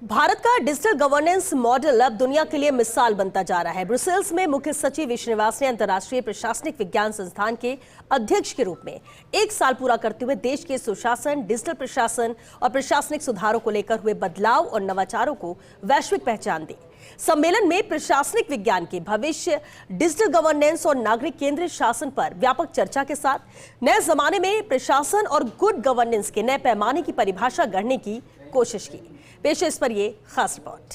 भारत का digital governance model अब दुनिया के लिए मिसाल बनता जा रहा है। ब्रुसेल्स में मुख्य सचिव श्रीनिवास ने अंतर्राष्ट्रीय प्रशासनिक विज्ञान संस्थान के अध्यक्ष के रूप में 1 साल पूरा करते हुए देश के सुशासन, डिजिटल प्रशासन और प्रशासनिक सुधारों को लेकर हुए बदलाव और नवाचारों को वैश्विक पहचान दी। सम्मेलन में प्रशासनिक विज्ञान के भविष्य, डिजिटल गवर्नेंस और नागरिक केंद्रित शासन पर व्यापक चर्चा के साथ नए जमाने में प्रशासन और गुड गवर्नेंस के नए पैमाने की परिभाषा गढ़ने की कोशिश की। पेश है इस पर ये खास रिपोर्ट।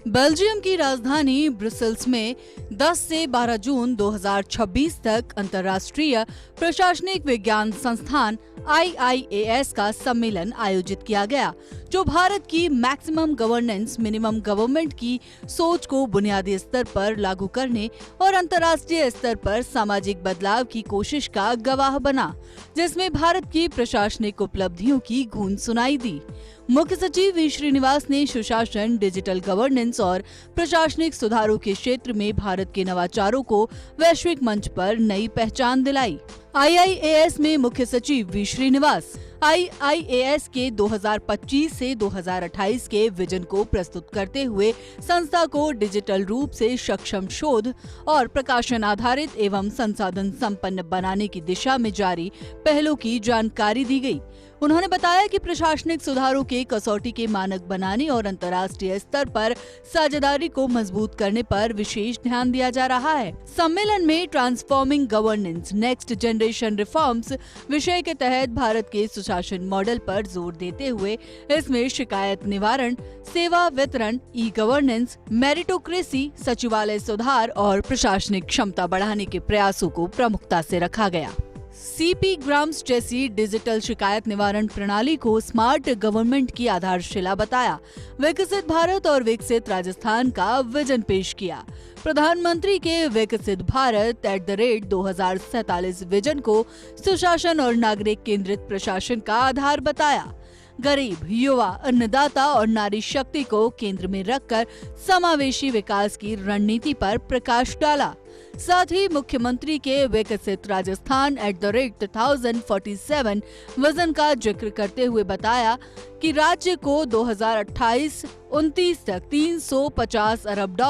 बेल्जियम की राजधानी ब्रुसेल्स में 10 से 12 जून 2026 तक अंतर्राष्ट्रीय प्रशासनिक विज्ञान संस्थान IIAS का सम्मेलन आयोजित किया गया, जो भारत की मैक्सिमम गवर्नेंस मिनिमम गवर्नमेंट की सोच को बुनियादी स्तर पर लागू करने और अंतर्राष्ट्रीय स्तर पर सामाजिक बदलाव की कोशिश का गवाह बना, जिसमें भारत की प्रशासनिक उपलब्धियों की गूंज सुनाई दी। मुख्य सचिव वी श्रीनिवास ने सुशासन, डिजिटल गवर्नेंस और प्रशासनिक सुधारों के क्षेत्र में भारत के नवाचारों को वैश्विक मंच पर नई पहचान दिलाई। IIAS में मुख्य सचिव वी श्रीनिवास IIAS के 2025 से 2028 के विजन को प्रस्तुत करते हुए संस्था को डिजिटल रूप से सक्षम, शोध और प्रकाशन आधारित एवं संसाधन संपन्न बनाने की दिशा में जारी पहलों की जानकारी दी गई। उन्होंने बताया कि प्रशासनिक सुधारों के कसौटी के मानक बनाने और अंतर्राष्ट्रीय स्तर पर साझेदारी को मजबूत करने पर विशेष ध्यान दिया जा रहा है। सम्मेलन में transforming governance next generation reforms विषय के तहत भारत के सुशासन मॉडल पर जोर देते हुए इसमें शिकायत निवारण, सेवा वितरण, ई गवर्नेंस, मेरिटोक्रेसी, सचिवालय सुधार और प्रशासनिक क्षमता बढ़ाने के प्रयासों को प्रमुखता से रखा गया। CP ग्राम्स जैसी डिजिटल शिकायत निवारण प्रणाली को स्मार्ट गवर्नमेंट की आधारशिला बताया, विकसित भारत और विकसित राजस्थान का विजन पेश किया। प्रधानमंत्री के विकसित भारत @2047 विजन को सुशासन और नागरिक केंद्रित प्रशासन का आधार बताया। गरीब, युवा, अन्नदाता और नारी शक्ति को केंद्र में रखकर समावेशी विकास की रणनीति पर प्रकाश डाला। साथ ही मुख्यमंत्री के विकसित राजस्थान @2047 विजन का जिक्र करते हुए बताया कि राज्य को 2028-29 तक $350 अरब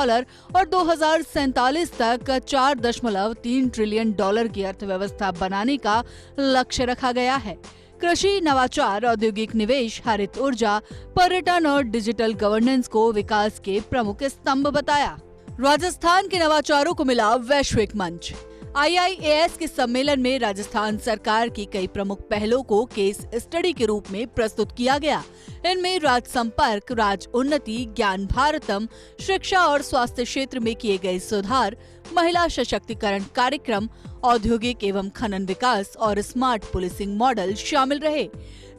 और 2047 तक $4.3 ट्रिलियन की अर्थव्यवस्था बनाने का लक्ष्य रखा गया है। कृषि, नवाचार, औद्योगिक निवेश, हरित ऊर्जा, पर्यटन और डिजिटल गवर्नेंस को विकास के प्रमुख स्तंभ बताया। राजस्थान के नवाचारों को मिला वैश्विक मंच। IIAS के सम्मेलन में राजस्थान सरकार की कई प्रमुख पहलों को केस स्टडी के रूप में प्रस्तुत किया गया। इनमें राज संपर्क, राज उन्नति, ज्ञान भारतम, शिक्षा और स्वास्थ्य क्षेत्र में किए गए सुधार, महिला सशक्तिकरण कार्यक्रम, औद्योगिक एवं खनन विकास और स्मार्ट पुलिसिंग मॉडल शामिल रहे।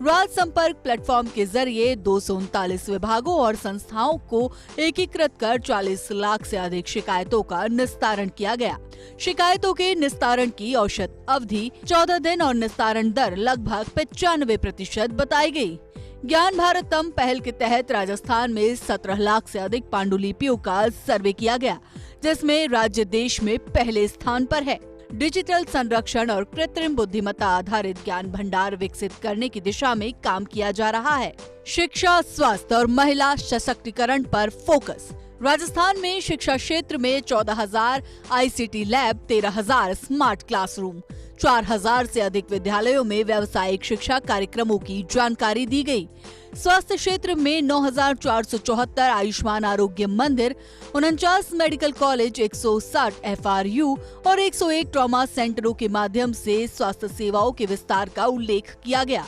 राज संपर्क प्लेटफॉर्म के जरिए 239 विभागों और संस्थाओं को एकीकृत कर 40 लाख से अधिक शिकायतों का निस्तारण किया गया। शिकायतों के निस्तारण की औसत अवधि 14 दिन और निस्तारण दर लगभग 95% बताई गई। ज्ञान भारतम पहल के तहत राजस्थान में 17 लाख से अधिक पांडुलिपियों का सर्वे किया गया, जिसमें राज्य देश में पहले स्थान पर है। डिजिटल संरक्षण और कृत्रिम बुद्धिमत्ता आधारित ज्ञान भंडार विकसित करने की दिशा में काम किया जा रहा है। शिक्षा, स्वास्थ्य और महिला सशक्तिकरण पर फोकस। राजस्थान में शिक्षा क्षेत्र में 14,000 ICT लैब, 13,000 स्मार्ट क्लासरूम, 4,000 से अधिक विद्यालयों में व्यावसायिक शिक्षा कार्यक्रमों की जानकारी दी गई। स्वास्थ्य क्षेत्र में 9,474 आयुष्मान आरोग्य मंदिर, 49 मेडिकल कॉलेज, 160 FRU और 101 ट्रॉमा सेंटरों के माध्यम से स्वास्थ्य सेवाओं के विस्तार का उल्लेख किया गया।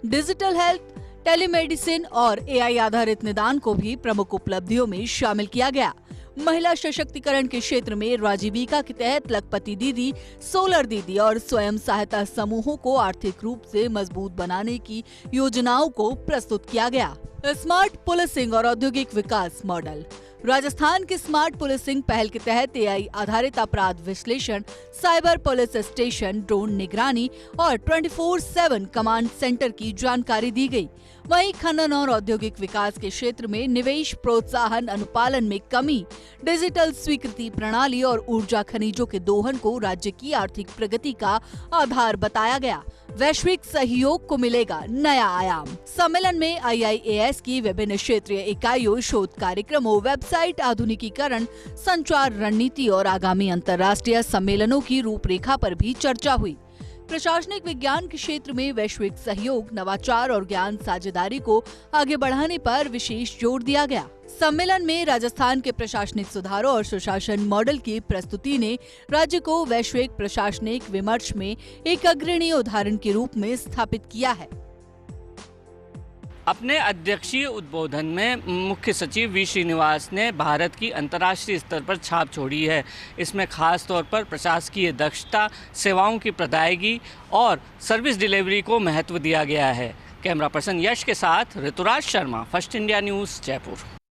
डिजिटल हेल्थ, टेलीमेडिसिन और AI आधारित निदान को भी प्रमुख उपलब्धियों में शामिल किया गया। महिला सशक्तिकरण के क्षेत्र में राजीविका के तहत लखपति दीदी, सोलर दीदी और स्वयं सहायता समूहों को आर्थिक रूप से मजबूत बनाने की योजनाओं को प्रस्तुत किया गया। स्मार्ट पुलिसिंग और औद्योगिक विकास मॉडल। राजस्थान की स्मार्ट पुलिसिंग पहल के तहत AI आधारित अपराध विश्लेषण, साइबर पुलिस स्टेशन, ड्रोन निगरानी और 24/7 कमांड सेंटर की जानकारी दी गई। वहीं खनन और औद्योगिक विकास के क्षेत्र में निवेश प्रोत्साहन अनुपालन में कमी, डिजिटल स्वीकृति प्रणाली और ऊर्जा खनिजों के दोहन को राज्य की आर्थिक प्रगति का आधार बताया गया। वैश्विक सहयोग को मिलेगा नया आयाम। सम्मेलन में IIAS की विभिन्न क्षेत्रीय इकाइयों, शोध कार्यक्रमों, वेबसाइट आधुनिकीकरण, संचार रणनीति और आगामी अंतर्राष्ट्रीय सम्मेलनों की रूपरेखा पर भी चर्चा हुई। प्रशासनिक विज्ञान के क्षेत्र में वैश्विक सहयोग, नवाचार और ज्ञान साझेदारी को आगे बढ़ाने पर विशेष जोर दिया गया। सम्मेलन में राजस्थान के प्रशासनिक सुधारों और सुशासन मॉडल की प्रस्तुति ने राज्य को वैश्विक प्रशासनिक विमर्श में एक अग्रणी उदाहरण के रूप में स्थापित किया है। अपने अध्यक्षीय उद्बोधन में मुख्य सचिव वी श्रीनिवास ने भारत की अंतर्राष्ट्रीय स्तर पर छाप छोड़ी है। इसमें खास तौर पर प्रशासकीय दक्षता, सेवाओं की प्रदायगी और सर्विस डिलीवरी को महत्व दिया गया है। कैमरा पर्सन यश के साथ Rituraj Sharma, first India news, Jaipur.